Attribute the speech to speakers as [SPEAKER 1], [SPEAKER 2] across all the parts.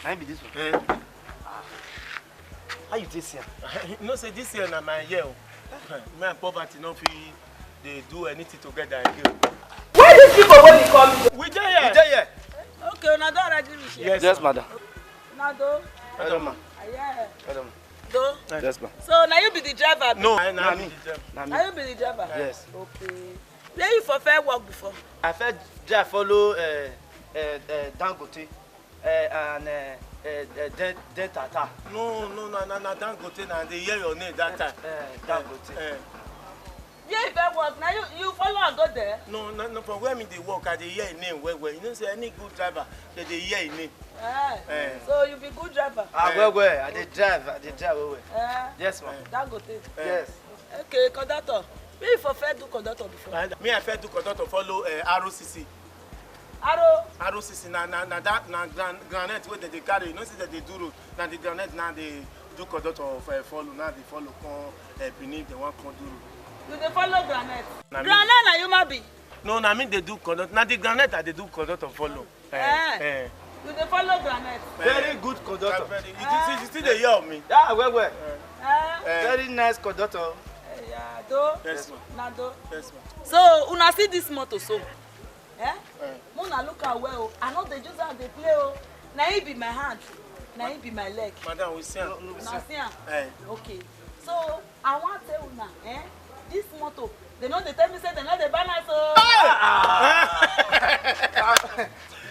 [SPEAKER 1] I be this one. How you this year?
[SPEAKER 2] No, say this year na my year. Me and poverty no fit they do anything together again.
[SPEAKER 3] Why these people when you come?
[SPEAKER 2] We dey here.
[SPEAKER 1] We dey here.
[SPEAKER 3] Okay, now don't already reach here.
[SPEAKER 1] Yes, madam.
[SPEAKER 3] Now do.
[SPEAKER 1] Madam.
[SPEAKER 3] Yeah.
[SPEAKER 1] Madam.
[SPEAKER 3] Do.
[SPEAKER 1] Yes, ma'am.
[SPEAKER 3] So now you be the driver.
[SPEAKER 2] No,
[SPEAKER 1] Na
[SPEAKER 2] na
[SPEAKER 1] me.
[SPEAKER 2] me.
[SPEAKER 3] Now you be the driver.
[SPEAKER 1] Yes.
[SPEAKER 3] Okay. Where you for fair work before?
[SPEAKER 1] I first just follow Dangote and then Tata.
[SPEAKER 2] No, Dangote na they hear your name that time.
[SPEAKER 1] Dangote.
[SPEAKER 3] Where you fair work? Now you follow and go there.
[SPEAKER 2] No, from where me dey work, I dey hear him name well. You know say any good driver, they dey hear him name.
[SPEAKER 3] So you be good driver.
[SPEAKER 1] Well. I dey drive well. Yes, ma'am.
[SPEAKER 3] Dangote.
[SPEAKER 1] Yes.
[SPEAKER 3] Okay, conductor. Where you for fair do conductor before?
[SPEAKER 2] Me I first do conductor follow ROCC. ROCC na granite wey they carry. You know say that they do road. Na the granite now they do conductor follow. Now they follow come Benin. They want come do road.
[SPEAKER 3] You dey follow granite.
[SPEAKER 2] Na me.
[SPEAKER 3] Granite na human being.
[SPEAKER 2] No, na me they do conductor. Na the granite I they do conductor follow.
[SPEAKER 3] You dey follow granite.
[SPEAKER 1] Very good conductor.
[SPEAKER 2] You still dey hear of me?
[SPEAKER 1] Yeah, well.
[SPEAKER 2] Very
[SPEAKER 1] Very nice conductor.
[SPEAKER 3] Yeah, do.
[SPEAKER 2] Yes, ma'am.
[SPEAKER 3] Na do.
[SPEAKER 2] Yes, ma'am.
[SPEAKER 3] So una see this motor so. Una look am well. I no dey use am dey play o. Na him be my hand. Na him be my leg.
[SPEAKER 2] Madam, we see am.
[SPEAKER 3] Una see am? Okay. So I wan tell una, this motor, they no dey tell me say they no dey balance o.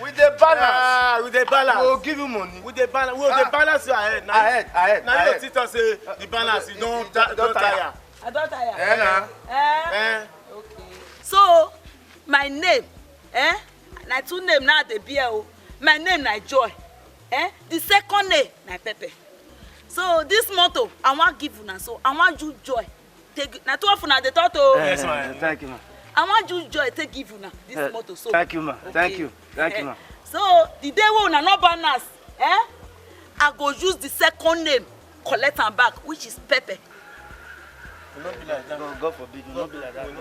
[SPEAKER 1] With the balance.
[SPEAKER 2] With the balance.
[SPEAKER 1] We'll give you money.
[SPEAKER 2] With the balance. We dey balance your head.
[SPEAKER 1] Ahead.
[SPEAKER 2] Now you teach us say the balance you don't tire.
[SPEAKER 3] I don tire. Okay. So my name, na two name now dey bear o. My name na Joy. The second name na Pepe. So this motto I wan give una, so I wan use joy take na two of una dey talk to.
[SPEAKER 1] Yes, ma'am. Thank you, ma'am.
[SPEAKER 3] I wan use joy take give una this motto so.
[SPEAKER 1] Thank you, ma'am. Thank you, ma'am.
[SPEAKER 3] So the day wey una no balance, I go use the second name collect am back, which is Pepe.
[SPEAKER 2] We no be like that.
[SPEAKER 1] God forbid, we no be like that. We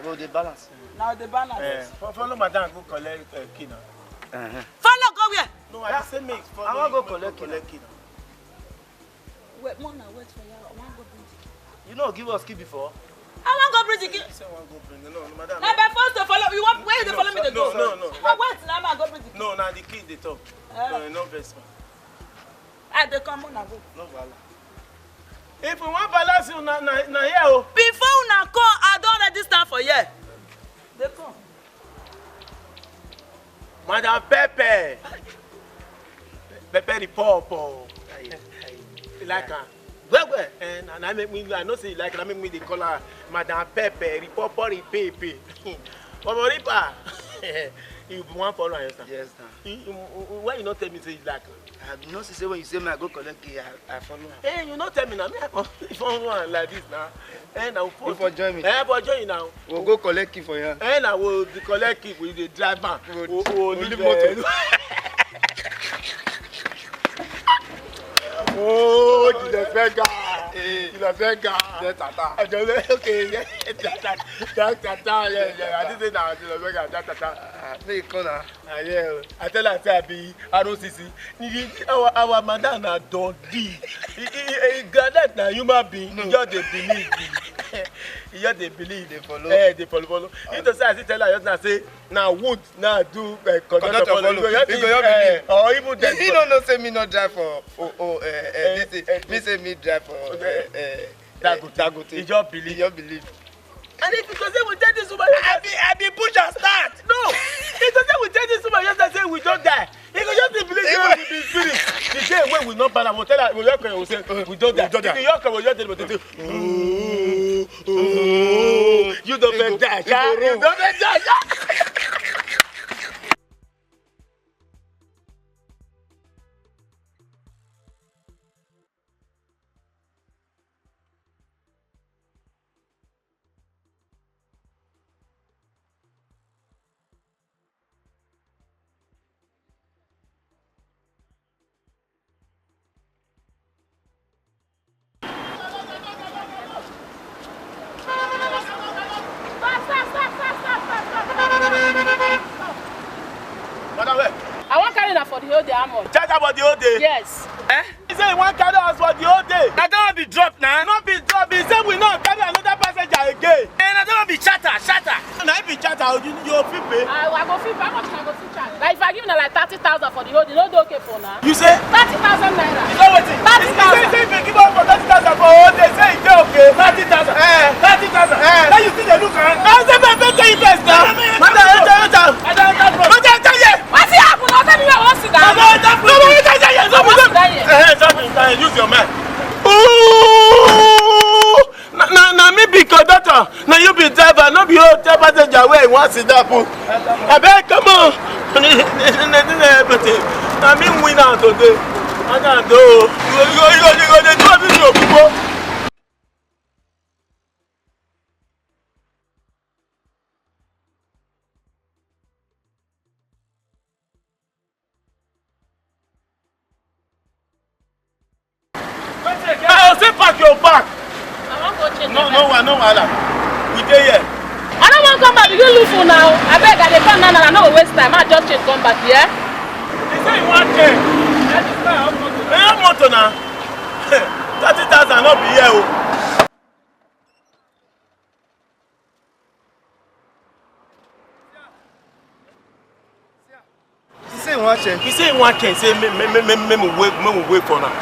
[SPEAKER 1] no dey balance.
[SPEAKER 3] Now the balance.
[SPEAKER 2] Follow madam go collect key now.
[SPEAKER 3] Follow go where?
[SPEAKER 2] No, I say make.
[SPEAKER 1] I wan go collect
[SPEAKER 2] key now.
[SPEAKER 3] Wait, Mona, wait for you. I wan go bring the key.
[SPEAKER 1] You know, give us key before.
[SPEAKER 3] I wan go bring the key.
[SPEAKER 2] You say one go bring. No, madam.
[SPEAKER 3] Na by force to follow. You want where you dey follow me to go?
[SPEAKER 2] No.
[SPEAKER 3] Wait, now I go bring the key.
[SPEAKER 2] No, na the key dey talk. No best man.
[SPEAKER 3] I dey come Mona go.
[SPEAKER 1] No wahala.
[SPEAKER 2] If we want balance you na here o.
[SPEAKER 3] Before una come, I don register for here. Dey come.
[SPEAKER 2] Madam Pepe. Pepe the pawpaw. Like am. Well. And I make me. I know say you like. I make me dey call her Madam Pepe. The pawpaw the pepe. Omo Ripa. You wan follow am yesterday?
[SPEAKER 1] Yes, sir.
[SPEAKER 2] Why you not tell me say you like am?
[SPEAKER 1] You know, say when you say me I go collect key, I follow am.
[SPEAKER 2] Hey, you not tell me now. Me I come follow am like this now. Now
[SPEAKER 1] You for join me.
[SPEAKER 2] for join you now.
[SPEAKER 1] We'll go collect key for you.
[SPEAKER 2] Now we'll collect key with the driver.
[SPEAKER 1] We'll leave motor.
[SPEAKER 2] Oh, tu le fais gars. Tu le fais gars.
[SPEAKER 1] C'est Tata.
[SPEAKER 2] Okay, Tata. Yeah. I didn't say now. Tu le fais gars. Tata.
[SPEAKER 1] Make you come now.
[SPEAKER 2] Yeah. I tell her say I be ROCC. Our madam na Dundee. Granite na human being. You just dey believe. You just dey believe.
[SPEAKER 1] They follow.
[SPEAKER 2] They follow. You to say I still tell her just now say na wood na do conductor follow.
[SPEAKER 1] You go believe.
[SPEAKER 2] Or even then.
[SPEAKER 1] He don't know say me not drive for me say me drive for Dangote.
[SPEAKER 2] He just believe.
[SPEAKER 1] He just believe.
[SPEAKER 2] And if you say we tell this woman, I be push and start. No, if you say we tell this woman, just say we don't die. He go just believe say we be spirit. The day when we not balance, we tell her we will say we don't die. If you come, we just tell them you don't die. You don't die.
[SPEAKER 3] I wan carry that for the whole day, how much?
[SPEAKER 2] car for the whole day?
[SPEAKER 4] Yes.
[SPEAKER 1] Eh?
[SPEAKER 2] He say he wan carry us for the whole day.
[SPEAKER 1] I don't want to be dropped now.
[SPEAKER 2] No be drop. He say we no carry another passenger again.
[SPEAKER 1] And I don't want to be chatter.
[SPEAKER 2] Na if be charter, you fit pay.
[SPEAKER 4] I go fit. How much I go fit charge? Like if I give you like 30,000 for the whole, you no dey okay for now.
[SPEAKER 2] You say?
[SPEAKER 4] 30,000 naira.
[SPEAKER 2] You know wetin?
[SPEAKER 4] 30,000.
[SPEAKER 2] Say if you give us for 30,000 for whole day, say e dey okay. 30,000. 30,000. Now you still dey look am. I say make I pay you first now. Madam, enter. Madam, enter here.
[SPEAKER 4] Wetin happen? I tell you I wan sit down.
[SPEAKER 2] Madam, enter. No, enter here.
[SPEAKER 4] I wan sit down here.
[SPEAKER 2] Use your mind. Ooh, na me be conductor, na you be driver, no be hotel passenger wey wan sit down put. Abeg come on. Na me win am today. I can't do. You go dey do everything ogbugbo. I say pack your bag.
[SPEAKER 4] I wan go change.
[SPEAKER 2] No wahala. We dey here.
[SPEAKER 4] I don't want to come back. You look for now. I beg, I dey come now. I no go waste time. I just change come back here.
[SPEAKER 2] He say you wan change. How motor na? 30,000 no be here o.
[SPEAKER 1] He say you want change.
[SPEAKER 2] He say he wan change. Say me wait for now.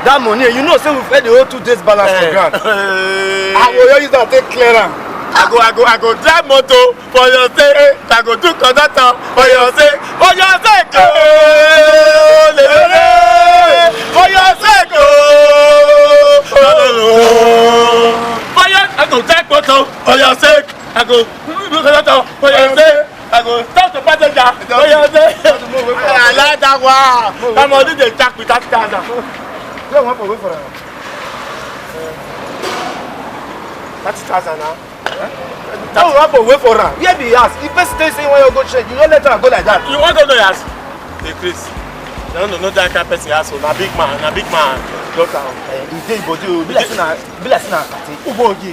[SPEAKER 1] That money, you know, say we've had the whole 2 days balance for ground. I will use that take clear am.
[SPEAKER 2] I go drive motor for your sake. I go do conductor for your sake. For your sake. For your sake. For your, I go drive motor for your sake. I go do conductor for your sake. I go talk to passenger for your sake. I like that one. That money they jack with 30,000.
[SPEAKER 1] You don't want to wait for her.
[SPEAKER 2] 30,000 now.
[SPEAKER 1] Don't want to wait for her. Where be house? If person stay saying when you go check, you don't let her go like that.
[SPEAKER 2] You want to know your house? Hey Chris. No, that kind of person house. Na big man. Daughter.
[SPEAKER 1] He dey body o. Be like say na kati.
[SPEAKER 2] Ubogi.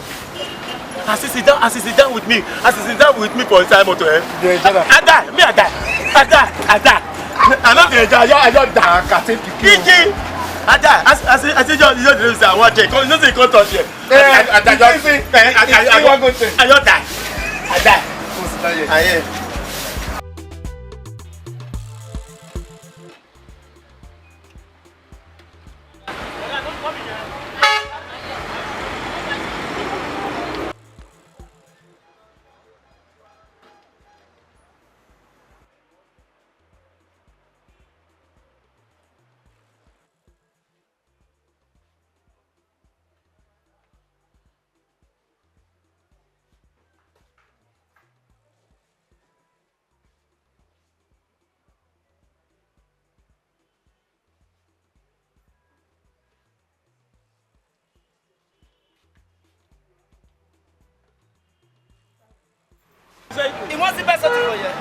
[SPEAKER 2] As he sit down with me for inside motor.
[SPEAKER 1] Dey enjoy am.
[SPEAKER 2] I die. I no dey enjoy. I just die.
[SPEAKER 1] Kati pikin.
[SPEAKER 2] Kiki. I die. As you just say I wan check. You know say you come touch here. I just die. I die. I hear.
[SPEAKER 1] He wants the best something for you.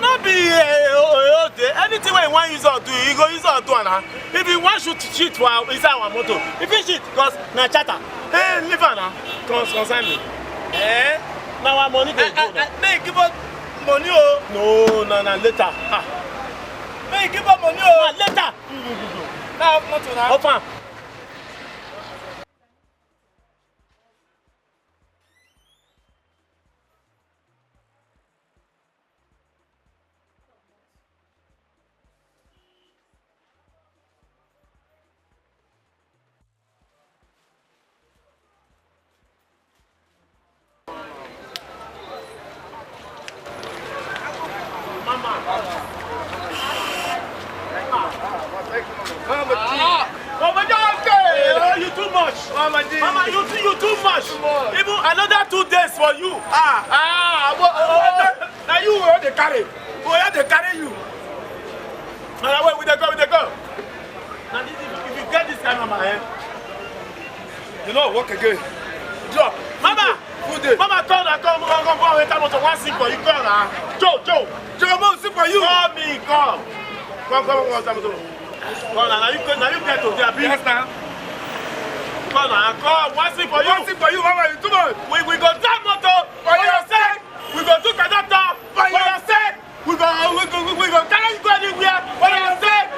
[SPEAKER 2] No be anything wey you wan use or do, you go use or do am. If you wan shoot for inside our motor, if you shoot because na charter, hey, leave am na. Concern me. Na our money dey go.
[SPEAKER 1] May give us money o.
[SPEAKER 2] No, na later.
[SPEAKER 1] May give us money o.
[SPEAKER 2] Na later.
[SPEAKER 1] Now motor na.
[SPEAKER 2] Open. You too much. Mama, you too much. Even another 2 days for you. Now you will they carry. We have to carry you. Now wait, we dey go. Now if you get this kind of my hand,
[SPEAKER 1] You know work again. Drop.
[SPEAKER 2] Mama, Mama, come enter motor one sing for you. Come now. Joe,
[SPEAKER 1] sing for you.
[SPEAKER 2] Call me, come. Come, enter motor. Come now you get to there.
[SPEAKER 1] Yes, now.
[SPEAKER 2] Come, one sing for you.
[SPEAKER 1] One sing for you, Mama. You too much.
[SPEAKER 2] We go drive motor for your sake. We go do conductor for your sake. We go carry you go anywhere for your sake.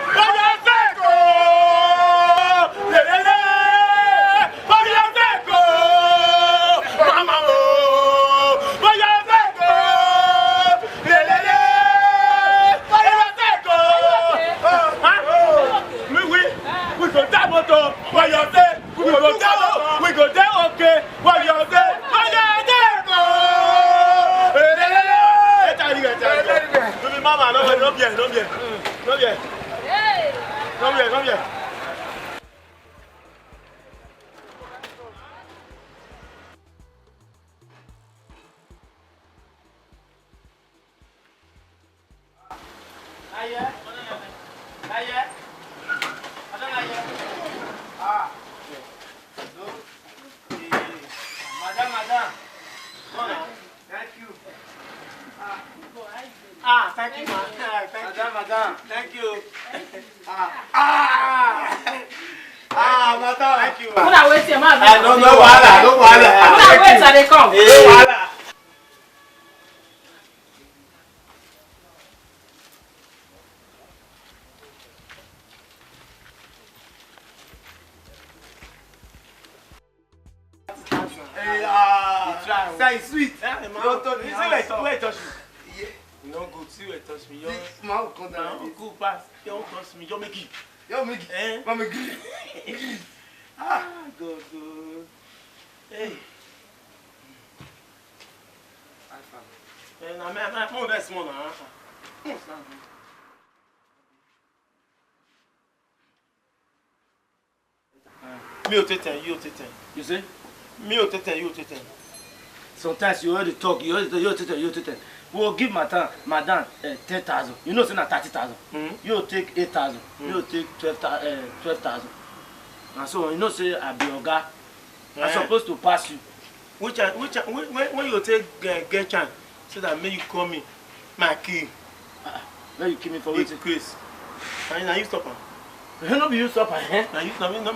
[SPEAKER 2] okay? What you okay? What you okay? Baby mama, no bien. Madam. Thank you. Thank you, man. Madam. Thank you. Madam. Thank you.
[SPEAKER 4] When I wait here, man.
[SPEAKER 2] No wahala.
[SPEAKER 4] When I wait, I dey come.
[SPEAKER 2] No wahala.
[SPEAKER 1] Say sweet.
[SPEAKER 2] Don't touch me. Where touch me? You don't go see where touch me.
[SPEAKER 1] This man will come down.
[SPEAKER 2] Cool pass. You don't touch me. You make it.
[SPEAKER 1] Yo, make it. Mama, give.
[SPEAKER 2] Good. Hey. I'm that small now. Me you take you.
[SPEAKER 5] You see?
[SPEAKER 2] Me you take.
[SPEAKER 5] Sometimes you already talk, you take. We'll give madam 10,000. You know, it's not 30,000. You take 8,000. You take 12,000. And so you know, say I be your guy. I'm supposed to pass you.
[SPEAKER 2] When you take get chance, so that may you call me my king.
[SPEAKER 5] Where you keep me for
[SPEAKER 2] It's
[SPEAKER 5] waiting?
[SPEAKER 2] Chris. Now you stop him.
[SPEAKER 5] You know, you stop her.
[SPEAKER 2] Now you stop him. Me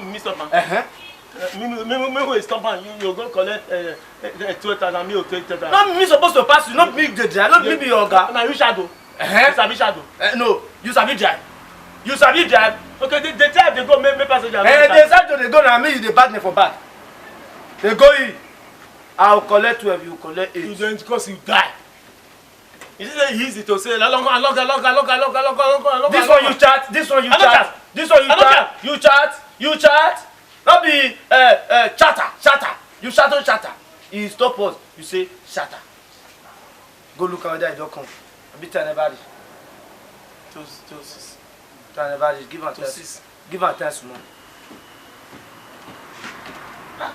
[SPEAKER 2] will stop him. You go collect 12,000. Me will take 10,000.
[SPEAKER 5] Not me supposed to pass you. Not me the drive. Not me be your guy.
[SPEAKER 2] Now you shadow. You sabi shadow.
[SPEAKER 5] No, you sabi drive. You sabi drive.
[SPEAKER 2] Okay, they drive. They go make passenger.
[SPEAKER 5] They start to go now. Me you the bad me for back. They go in. I'll collect 12. You collect 8.
[SPEAKER 2] You don't because you die. Is it easy to say long?
[SPEAKER 5] This one you chat. This one you chat. This one you chat. You chat. Not be chatter. You chatter. You stop us. You say chatter. Go look at that. Don't come. A bit tell anybody. Tell anybody. Give her 10. Give her 10 small.
[SPEAKER 2] Come.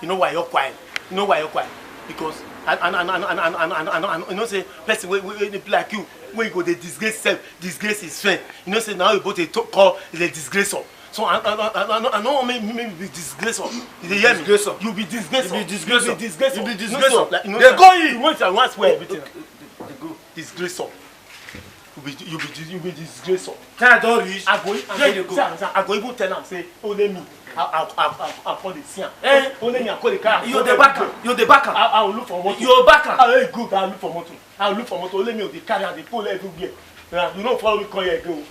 [SPEAKER 2] You know why you're quiet? Because I know say person we like you when you go the disgrace self, disgrace his friend. You know say now you both call the disgracer. So I know maybe be disgracer. You hear me?
[SPEAKER 5] Disgracer.
[SPEAKER 2] You be disgracer.
[SPEAKER 5] You be disgracer.
[SPEAKER 2] You be disgracer.
[SPEAKER 5] Like,
[SPEAKER 2] you know,
[SPEAKER 5] they go in.
[SPEAKER 2] You want to once wear everything.
[SPEAKER 5] They go.
[SPEAKER 2] Disgracer. You be disgracer.
[SPEAKER 5] Time don't reach.
[SPEAKER 2] I go even tell am say only me. I call the sian. Only me I call the car.
[SPEAKER 5] You the backer.
[SPEAKER 2] I will look for motor.
[SPEAKER 5] You backer.
[SPEAKER 2] Hey, good. I look for motor. Only me the car and the pole everywhere. You don't follow me call here again.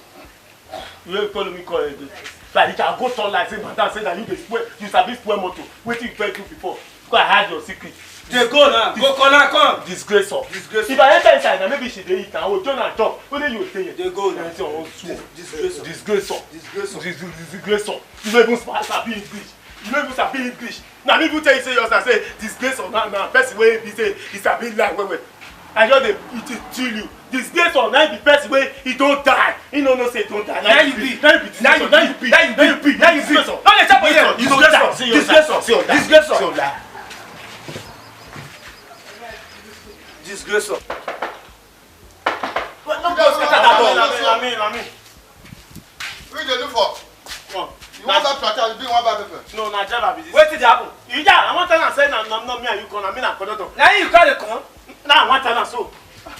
[SPEAKER 2] You don't follow me call here again. Like I go turn like say madam say that you sabi spoil motor. Wetin you try do before? Go hide your secret.
[SPEAKER 5] They go now. Go corner come.
[SPEAKER 2] Disgracer. If I enter inside, now maybe she dey eat. I will join her chop. Only you stay here.
[SPEAKER 5] They go now.
[SPEAKER 2] Disgracer. You don't even sabi English. Now me even tell you say yours. I say disgracer. Now person wey be say he sabi like wait. I just dey chill you. Disgracer. Now the person wey he don't die. He no know say he don't die. Now you be. Now you be. Don't let chop here. You don't die. Disgracer.
[SPEAKER 5] Disgracer.
[SPEAKER 1] What you dey do for? You want that tractor? You bring one bag paper.
[SPEAKER 2] No, na driver be this.
[SPEAKER 5] Wait till it happen.
[SPEAKER 2] I want to say na me and you come. I mean na conductor.
[SPEAKER 5] Now you carry come.
[SPEAKER 2] Now I want to so.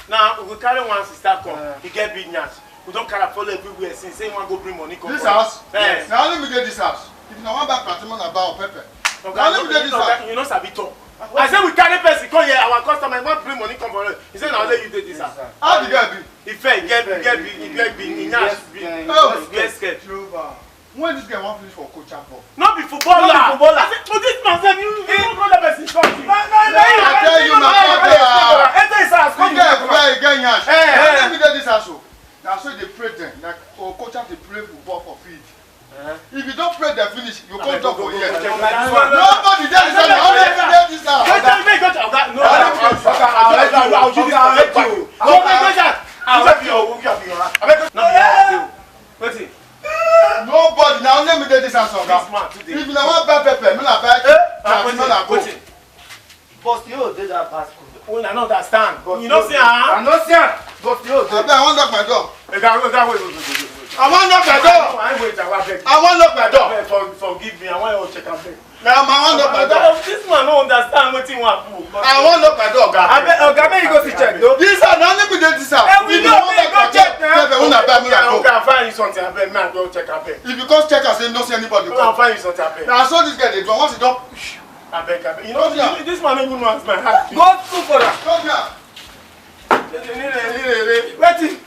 [SPEAKER 2] Now we carry one sister come. He get big nyash. We don't carry follow everywhere since say one go bring money come.
[SPEAKER 1] This house?
[SPEAKER 2] Yes.
[SPEAKER 1] Now only me get this house. If you want back tractor, na buy pepper. Now only me get this house.
[SPEAKER 2] You know sabi talk. I say we carry person come here. Our customer want bring money come for us. He say na only you take this house.
[SPEAKER 1] How the guy be?
[SPEAKER 2] He fair, get big, nyash big.
[SPEAKER 1] Oh,
[SPEAKER 2] Get scared.
[SPEAKER 1] When this guy want finish for coach ball?
[SPEAKER 2] Not be footballer. I say to this man say you don't know the person come.
[SPEAKER 1] I tell you my brother.
[SPEAKER 2] Enter his house.
[SPEAKER 1] Come get fly again, yash. Let me get this house. Now so they pray them like coach have to play football for feed. If you don't pray them finish.
[SPEAKER 6] finish, you come talk for here.
[SPEAKER 1] Nobody there is only this house. Nobody now only me there this house. If you want buy pepper, me na buy.
[SPEAKER 5] But you did that pass.
[SPEAKER 2] Oh, I don't understand. You know, say, I
[SPEAKER 5] know, sir. But you did.
[SPEAKER 1] I want knock my door.
[SPEAKER 2] I
[SPEAKER 1] want knock my door. I want knock my door.
[SPEAKER 2] Forgive me. I want you to check out.
[SPEAKER 1] Now, I want knock my door.
[SPEAKER 2] This man don't understand what he want.
[SPEAKER 1] I want knock my door.
[SPEAKER 5] Okay, you go to check.
[SPEAKER 1] This house, now let me do this house.
[SPEAKER 2] We know they go check.
[SPEAKER 1] Pepper, when I buy me, I go.
[SPEAKER 2] I'll find you something. I bet man go check up.
[SPEAKER 1] If you come check and say no see anybody,
[SPEAKER 2] I'll find you something.
[SPEAKER 1] now I saw this guy. They do once he don't.
[SPEAKER 2] I beg. You know, this man even knows my heart.
[SPEAKER 5] Go to for that.
[SPEAKER 1] Come here.
[SPEAKER 2] Waiting.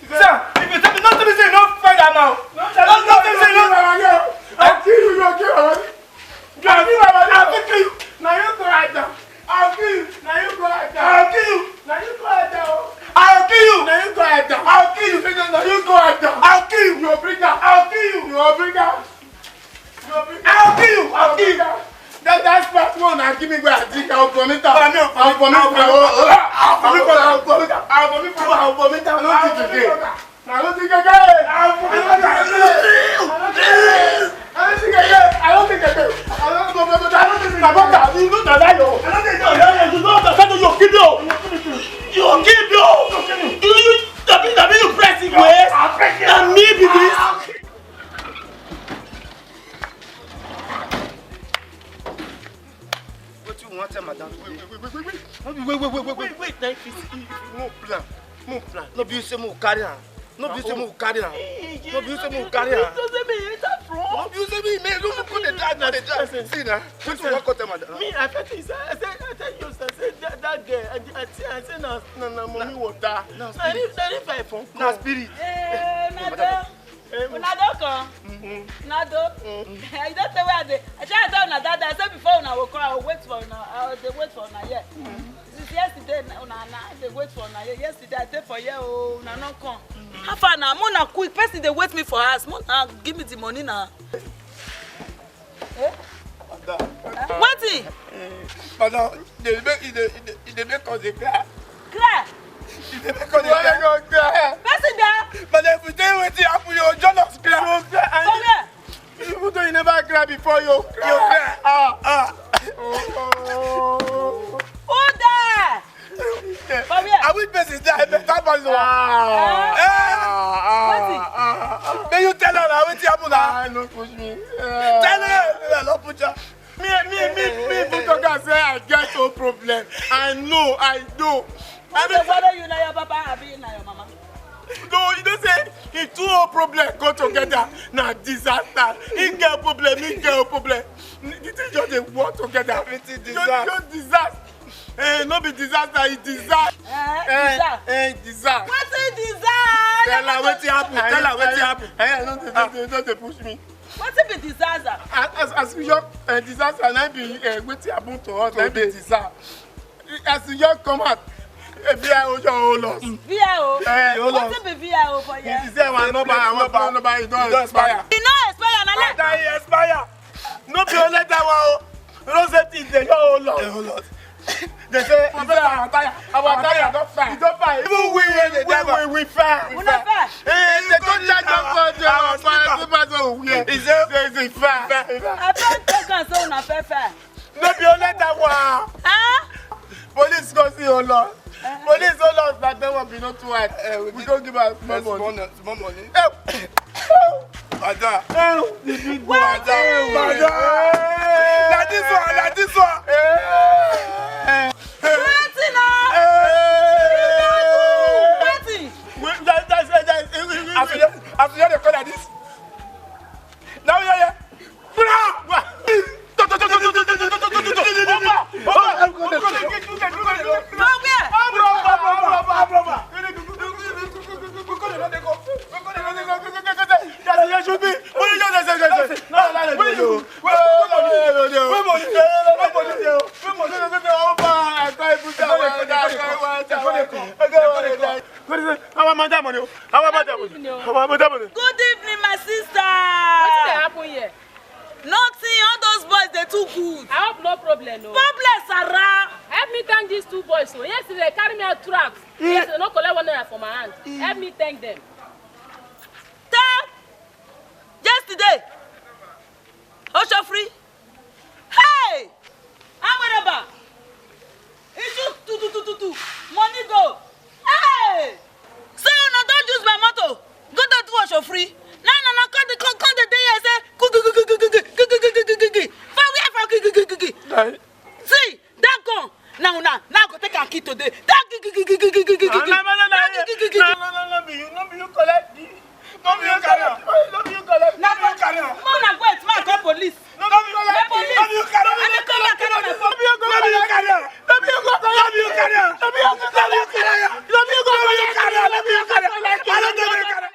[SPEAKER 5] Sir, if you tell me not to say no further now. Not to say no.
[SPEAKER 2] I'll kill you. I'll kill you. Now you go right down. I'll kill you. Now you go right down. I'll kill you. Now you go right down. I'll kill you. Now you go right down. I'll kill you. Now you go right down. I'll kill you. You're bigger. I'll kill you. You're bigger. I'll kill you. I'll kill you. That's part one. I'll give me where I think I'll vomit out. I'll vomit out. I don't think again.
[SPEAKER 5] No be you say mo carry am. No be you say mo carry am. No be you say mo carry am. No be you say me man don't put the drag na the drag. See na. Wetin you wan call them madam?
[SPEAKER 2] Me, I tell you, that girl, I say na mommy water. Na if I phone call.
[SPEAKER 5] Na spirit.
[SPEAKER 3] Nado come. Nado. I don't know where they. I just don't know that. I said before una will call. I will wait for una. They wait for una here. Since yesterday, una they wait for una here. Yesterday I take for here. Oh, una not come. How far now? Mona quick. Person they wait me for us. Mona give me the money now. Eh? Waiting.
[SPEAKER 2] Madam, they make us cry.
[SPEAKER 3] Cry.
[SPEAKER 2] They make us cry.
[SPEAKER 3] Person there.
[SPEAKER 2] But if you tell what happen, you just cry.
[SPEAKER 3] Come here.
[SPEAKER 2] Even though you never cry before, you cry.
[SPEAKER 3] Who there? Come here.
[SPEAKER 2] I will person there. That person. May you tell her what happened now? No push me. Tell her. No push her. Me, Butoka say I get no problem. I know.
[SPEAKER 3] Whether you know your papa or you know your mama.
[SPEAKER 2] No, you don't say if two problem go together. Now disaster. He get problem. The thing just they work together. Everything disaster. Just disaster. No be disaster. It disaster. Disaster.
[SPEAKER 3] What's a disaster?
[SPEAKER 2] Tell her what happened. Don't push me.
[SPEAKER 3] What's a disaster?
[SPEAKER 2] As we young disaster, and I be waiting happen to us. I be disaster. As you young come out, VIO your loss.
[SPEAKER 3] VIO. What's a VIO for you?
[SPEAKER 2] He say one number, you don't expire.
[SPEAKER 3] You don't expire, na
[SPEAKER 2] that expire. No be only that one. You don't say things they your loss. They say our tire don't fire. It don't fire. Even we fire.
[SPEAKER 3] We not fire.
[SPEAKER 2] They don't charge us for our fire. It's fire.
[SPEAKER 3] I don't take on so na fair.
[SPEAKER 2] No be only that one.
[SPEAKER 3] Huh?
[SPEAKER 2] Police go see your loss. Police don't loss that they won't be not too hard. We don't give us more money. Ada. Like this one. After they call like this. Now yeah. Our about that money? How about that money? How about that money?
[SPEAKER 3] Good evening, my sister.
[SPEAKER 4] What's dey happen here?
[SPEAKER 3] Nothing, all those boys, they too good.
[SPEAKER 4] I hope no problem, no.
[SPEAKER 3] Problem, Sarah.
[SPEAKER 4] Help me thank these two boys. So yesterday they carry me out tracks. Yesterday they no collect 1 naira from my hand. Help me thank them.
[SPEAKER 3] Yesterday. Osho free. Hey! Amaraba. Issue two. Money go. Hey! So no, don't use my motto. Go to do Osho free. No, come the day I say see, that gone. Now go take a key today. That
[SPEAKER 2] No, you collect. No, you collect.
[SPEAKER 3] man, wait, man, call police.
[SPEAKER 2] No, you collect.